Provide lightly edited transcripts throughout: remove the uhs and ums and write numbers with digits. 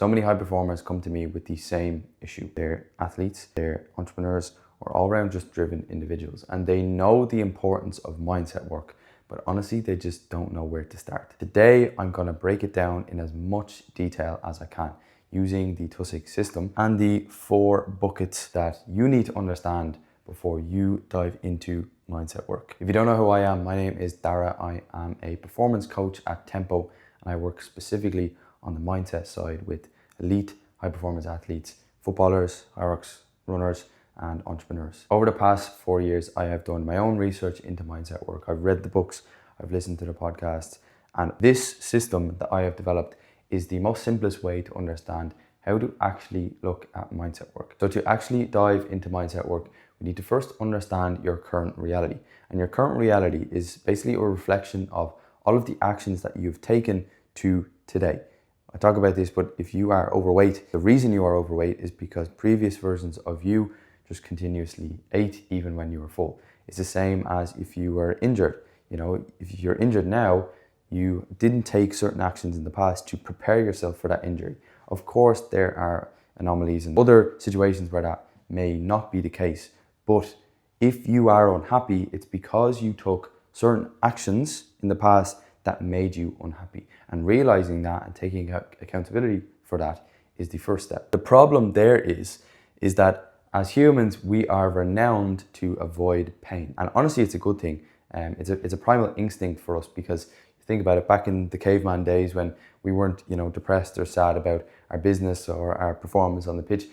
So many high performers come to me with the same issue. They're athletes, they're entrepreneurs, or all around just driven individuals. And they know the importance of mindset work, but honestly, they just don't know where to start. Today, I'm gonna break it down in as much detail as I can using the Tusig system and the 4 buckets that you need to understand before you dive into mindset work. If you don't know who I am, my name is Dara. I am a performance coach at Tempo, and I work specifically on the mindset side with elite high performance athletes, footballers, high rocks, runners, and entrepreneurs. Over the past 4 years, I have done my own research into mindset work. I've read the books, I've listened to the podcasts, and this system that I have developed is the most simplest way to understand how to actually look at mindset work. So to actually dive into mindset work, we need to first understand your current reality. And your current reality is basically a reflection of all of the actions that you've taken to today. I talk about this, but if you are overweight, the reason you are overweight is because previous versions of you just continuously ate even when you were full. It's the same as if you were injured. You know, if you're injured now, you didn't take certain actions in the past to prepare yourself for that injury. Of course, there are anomalies and other situations where that may not be the case. But if you are unhappy, it's because you took certain actions in the past that made you unhappy. And realizing that and taking accountability for that is the first step. The problem there is that as humans, we are renowned to avoid pain. And honestly, it's a good thing. It's a primal instinct for us, because think about it, back in the caveman days when we weren't, depressed or sad about our business or our performance on the pitch,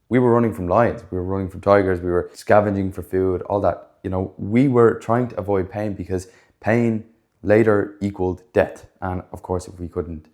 we were running from lions, we were running from tigers, we were scavenging for food, all that. We were trying to avoid pain because pain later equaled death. And of course, if we couldn't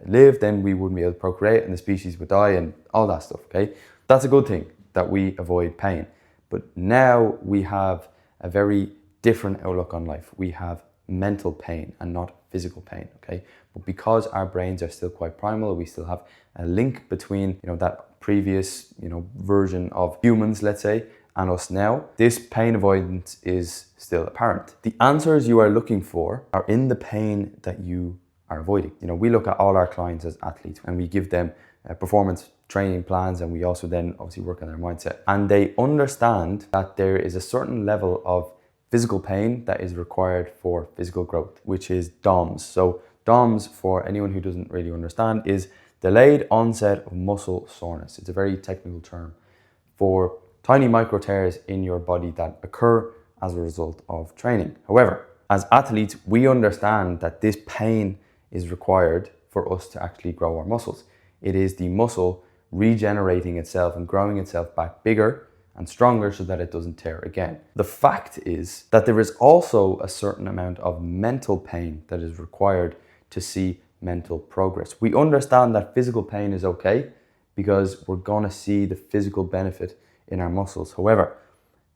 live, then we wouldn't be able to procreate and the species would die and all that stuff, okay? That's a good thing that we avoid pain. But now we have a very different outlook on life. We have mental pain and not physical pain, okay? But because our brains are still quite primal, we still have a link between, that previous, version of humans, let's say, and us now, this pain avoidance is still apparent. The answers you are looking for are in the pain that you are avoiding. We look at all our clients as athletes and we give them performance training plans, and we also then obviously work on their mindset. And they understand that there is a certain level of physical pain that is required for physical growth, which is DOMS. So DOMS, for anyone who doesn't really understand, is delayed onset of muscle soreness. It's a very technical term for tiny micro tears in your body that occur as a result of training. However, as athletes, we understand that this pain is required for us to actually grow our muscles. It is the muscle regenerating itself and growing itself back bigger and stronger so that it doesn't tear again. The fact is that there is also a certain amount of mental pain that is required to see mental progress. We understand that physical pain is okay because we're gonna see the physical benefit in our muscles. However,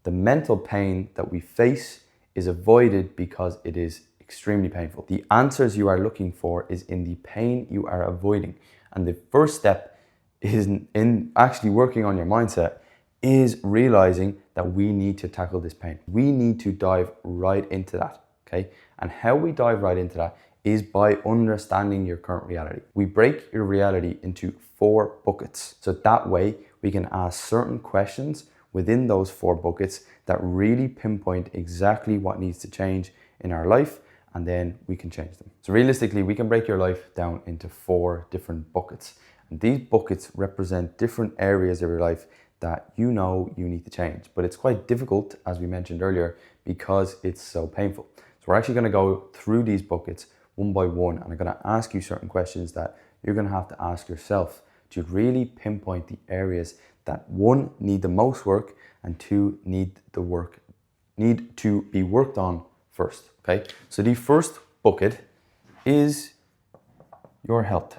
the mental pain that we face is avoided because it is extremely painful. The answers you are looking for is in the pain you are avoiding. And the first step is in actually working on your mindset is realizing that we need to tackle this pain. We need to dive right into that, okay? And how we dive right into that is by understanding your current reality. We break your reality into 4 buckets. So that way we can ask certain questions within those 4 buckets that really pinpoint exactly what needs to change in our life, and then we can change them. So realistically, we can break your life down into 4 different buckets. And these buckets represent different areas of your life that you need to change. But it's quite difficult, as we mentioned earlier, because it's so painful. So we're actually gonna go through these buckets one by one, and I'm gonna ask you certain questions that you're gonna have to ask yourself to really pinpoint the areas that 1, need the most work, and 2, need to be worked on first, okay? So the first bucket is your health,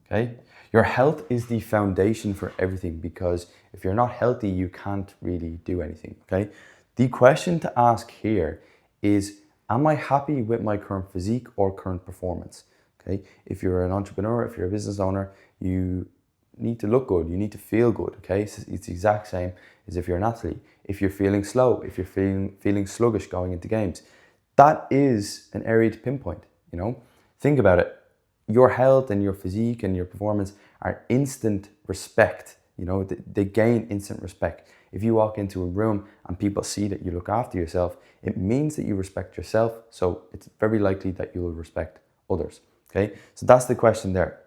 okay? Your health is the foundation for everything, because if you're not healthy, you can't really do anything, okay? The question to ask here is, am I happy with my current physique or current performance, okay? If you're an entrepreneur, if you're a business owner, you need to look good, you need to feel good, okay? It's the exact same as if you're an athlete. If you're feeling slow, if you're feeling sluggish going into games, that is an area to pinpoint, Think about it. your health and your physique and your performance are instant respect. You know, they gain instant respect. If you walk into a room and people see that you look after yourself, it means that you respect yourself. So it's very likely that you will respect others. Okay, so that's the question there.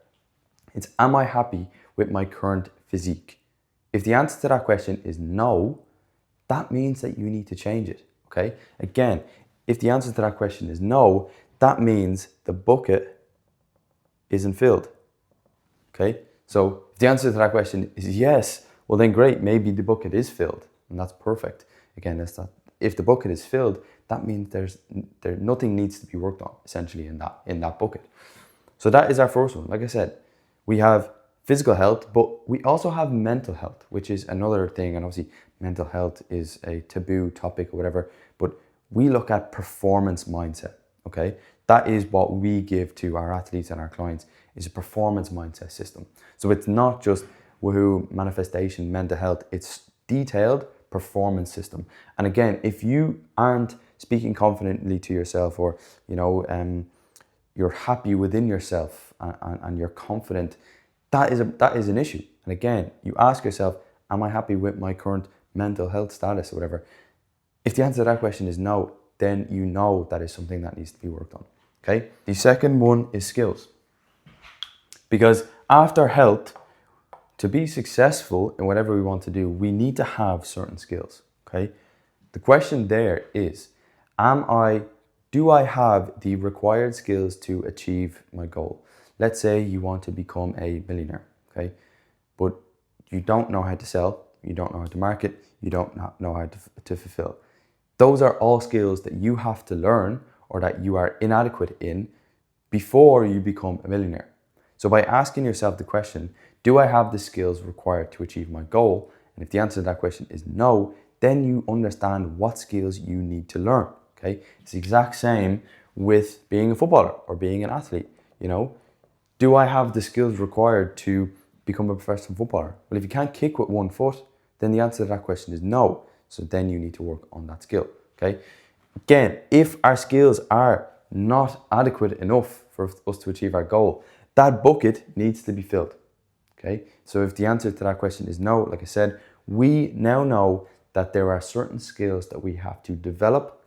It's, am I happy with my current physique? If the answer to that question is no, that means that you need to change it. Okay, again, if the answer to that question is no, that means the bucket isn't filled. Okay, so if the answer to that question is yes, well then great, maybe the bucket is filled, and that's perfect. Again, that's not, if the bucket is filled, that means nothing needs to be worked on essentially in that bucket. So that is our first one. Like I said, we have physical health, but we also have mental health, which is another thing. And obviously mental health is a taboo topic or whatever, but we look at performance mindset. Okay, that is what we give to our athletes and our clients, is a performance mindset system. So it's not just woohoo manifestation mental health, it's detailed performance system. And again, if you aren't speaking confidently to yourself, or you're happy within yourself and you're confident, that is an issue. And again, you ask yourself, am I happy with my current mental health status or whatever? If the answer to that question is no, then you know that is something that needs to be worked on. Okay. The second one is skills. Because after health, to be successful in whatever we want to do, we need to have certain skills. Okay. The question there is, do I have the required skills to achieve my goal? Let's say you want to become a millionaire, okay? But you don't know how to sell, you don't know how to market, you don't know how to fulfill. Those are all skills that you have to learn, or that you are inadequate in, before you become a millionaire. So by asking yourself the question, do I have the skills required to achieve my goal? And if the answer to that question is no, then you understand what skills you need to learn. Okay, it's the exact same with being a footballer or being an athlete. You know, do I have the skills required to become a professional footballer? Well, if you can't kick with one foot, then the answer to that question is no. So then you need to work on that skill. Okay, again, if our skills are not adequate enough for us to achieve our goal, that bucket needs to be filled. Okay, so if the answer to that question is no, like I said, we now know that there are certain skills that we have to develop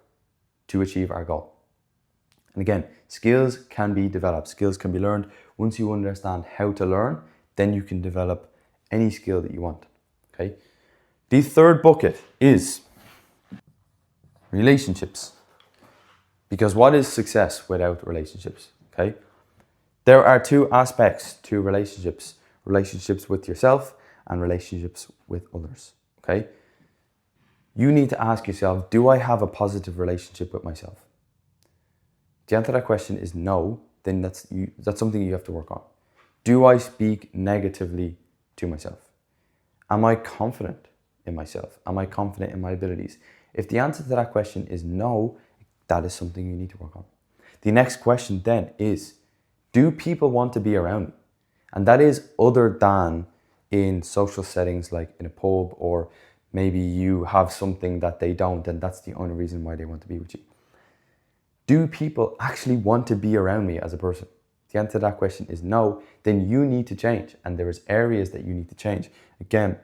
to achieve our goal. And again, skills can be developed, skills can be learned. Once you understand how to learn, then you can develop any skill that you want. Okay. The third bucket is relationships. Because what is success without relationships? Okay. There are two aspects to relationships: relationships with yourself and relationships with others. Okay. You need to ask yourself, do I have a positive relationship with myself? If the answer to that question is no, then that's something you have to work on. Do I speak negatively to myself? Am I confident in myself? Am I confident in my abilities? If the answer to that question is no, that is something you need to work on. The next question then is, do people want to be around me? And that is other than in social settings like in a pub, or maybe you have something that they don't, and that's the only reason why they want to be with you. Do people actually want to be around me as a person? If the answer to that question is no, then you need to change, and there is areas that you need to change. Again,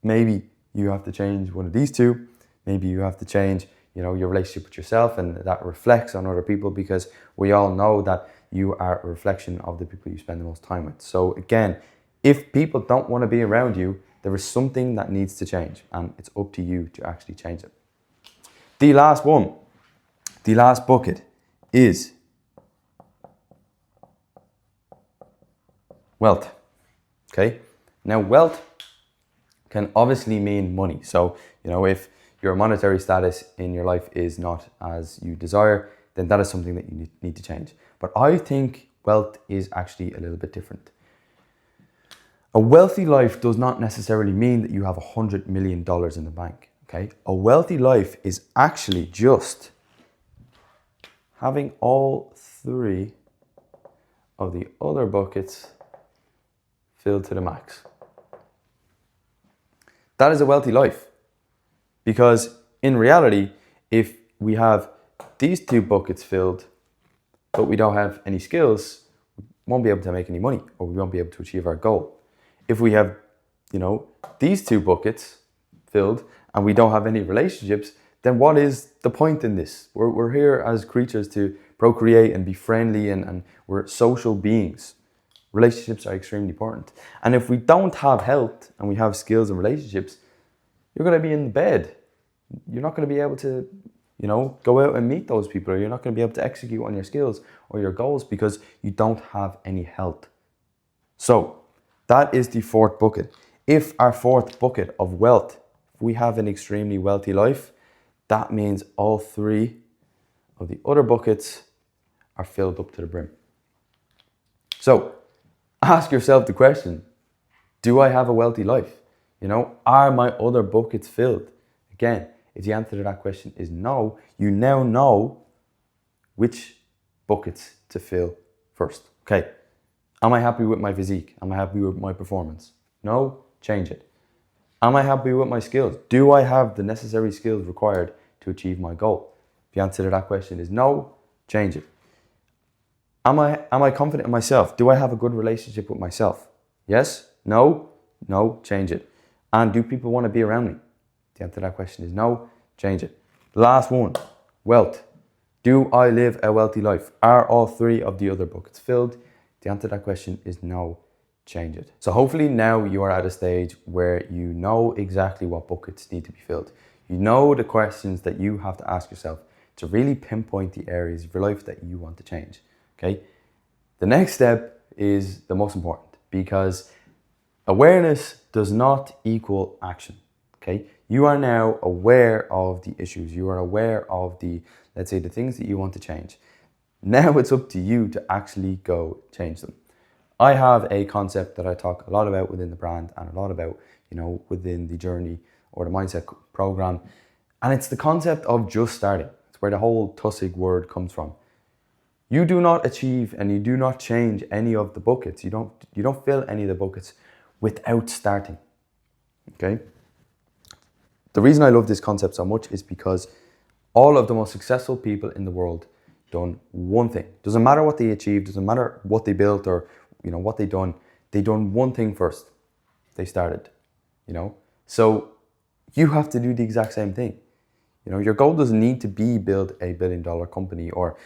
maybe you have to change one of these two. Maybe you have to change, your relationship with yourself, and that reflects on other people, because we all know that you are a reflection of the people you spend the most time with. So again, if people don't want to be around you, there is something that needs to change, and it's up to you to actually change it. The last bucket is wealth. Okay. Now, wealth can obviously mean money. So, if your monetary status in your life is not as you desire, then that is something that you need to change. But I think wealth is actually a little bit different. A wealthy life does not necessarily mean that you have $100 million in the bank, okay? A wealthy life is actually just having all three of the other buckets filled to the max. That is a wealthy life. Because in reality, if we have these two buckets filled, but we don't have any skills, won't be able to make any money, or we won't be able to achieve our goal. If we have, these two buckets filled and we don't have any relationships, then what is the point in this? We're here as creatures to procreate and be friendly, and we're social beings. Relationships are extremely important. And if we don't have health and we have skills and relationships, you're going to be in bed. You're not going to be able to, go out and meet those people, or you're not going to be able to execute on your skills or your goals because you don't have any health. So that is the fourth bucket. If our fourth bucket of wealth, if we have an extremely wealthy life, that means all three of the other buckets are filled up to the brim. So ask yourself the question, do I have a wealthy life? Are my other buckets filled? Again, if the answer to that question is no, you now know which buckets to fill first. Okay, am I happy with my physique? Am I happy with my performance? No, change it. Am I happy with my skills? Do I have the necessary skills required to achieve my goal? If the answer to that question is no, change it. Am I confident in myself? Do I have a good relationship with myself? Yes? No? No, change it. And do people want to be around me? The answer to that question is no, change it. Last one, wealth. Do I live a wealthy life? Are all three of the other buckets filled? The answer to that question is no, change it. So hopefully now you are at a stage where you know exactly what buckets need to be filled. You know the questions that you have to ask yourself to really pinpoint the areas of your life that you want to change. Okay? The next step is the most important, because awareness does not equal action. Okay? You are now aware of the issues. You are aware of the things that you want to change. Now it's up to you to actually go change them. I have a concept that I talk a lot about within the brand and a lot about, within the journey or the mindset program. And it's the concept of just starting. It's where the whole Tusig word comes from. You do not achieve and you do not change any of the buckets. You don't fill any of the buckets without starting. Okay? The reason I love this concept so much is because all of the most successful people in the world done one thing. Doesn't matter what they achieved, doesn't matter what they built or what they done one thing first. They started. So you have to do the exact same thing. Your goal doesn't need to be build a $1 billion company or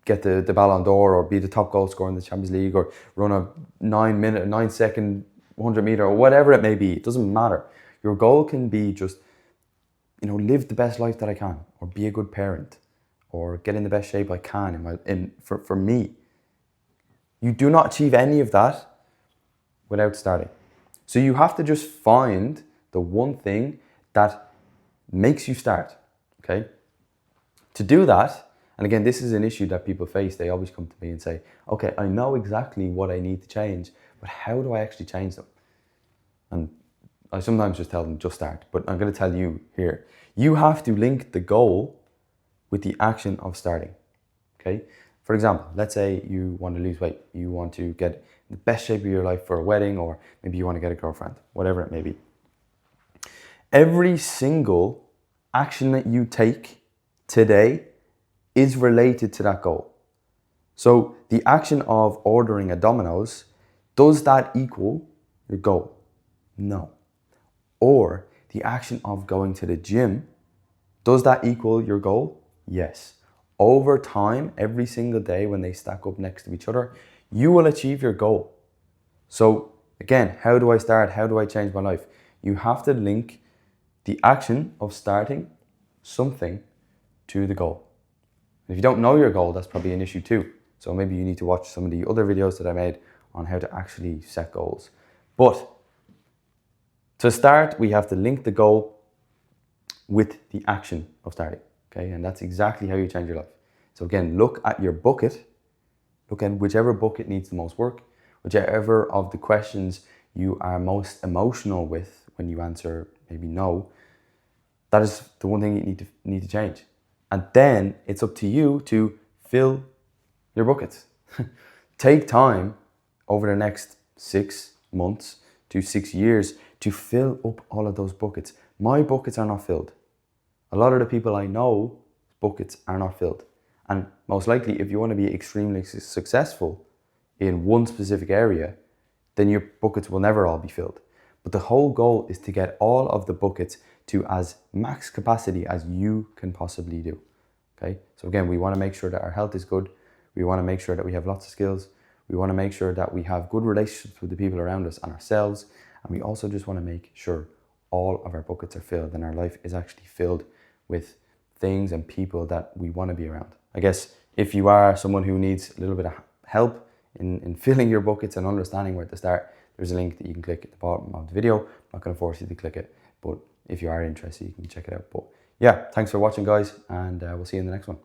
get the Ballon d'Or or be the top goal scorer in the Champions League or run a 9-second 100 meter or whatever it may be. It doesn't matter. Your goal can be just live the best life that I can, or be a good parent, or get in the best shape I can for me. You do not achieve any of that without starting. So you have to just find the one thing that makes you start, okay? To do that, and again, this is an issue that people face. They always come to me and say, okay, I know exactly what I need to change, but how do I actually change them? And I sometimes just tell them, just start. But I'm going to tell you here, you have to link the goal with the action of starting, okay? For example, let's say you want to lose weight. You want to get the best shape of your life for a wedding, or maybe you want to get a girlfriend, whatever it may be. Every single action that you take today is related to that goal. So the action of ordering a Domino's, does that equal your goal? No. Or the action of going to the gym, does that equal your goal? Yes. Over time, every single day when they stack up next to each other, you will achieve your goal. So again, how do I start? How do I change my life? You have to link the action of starting something to the goal. If you don't know your goal, that's probably an issue too. So maybe you need to watch some of the other videos that I made on how to actually set goals. But to start, we have to link the goal with the action of starting, okay? And that's exactly how you change your life. So again, look at your bucket, look at whichever bucket needs the most work, whichever of the questions you are most emotional with when you answer maybe no, that is the one thing you need to change. And then it's up to you to fill your buckets. Take time over the next 6 months to 6 years to fill up all of those buckets. My buckets are not filled. A lot of the people I know, buckets are not filled. And most likely, if you want to be extremely successful in one specific area, then your buckets will never all be filled. But the whole goal is to get all of the buckets to as max capacity as you can possibly do. Okay, so again, we want to make sure that our health is good. We want to make sure that we have lots of skills. We want to make sure that we have good relationships with the people around us and ourselves. And we also just want to make sure all of our buckets are filled and our life is actually filled with things and people that we want to be around. I guess if you are someone who needs a little bit of help in filling your buckets and understanding where to start, there's a link that you can click at the bottom of the video. I'm not going to force you to click it, but if you are interested, you can check it out. But yeah, thanks for watching, guys, and we'll see you in the next one.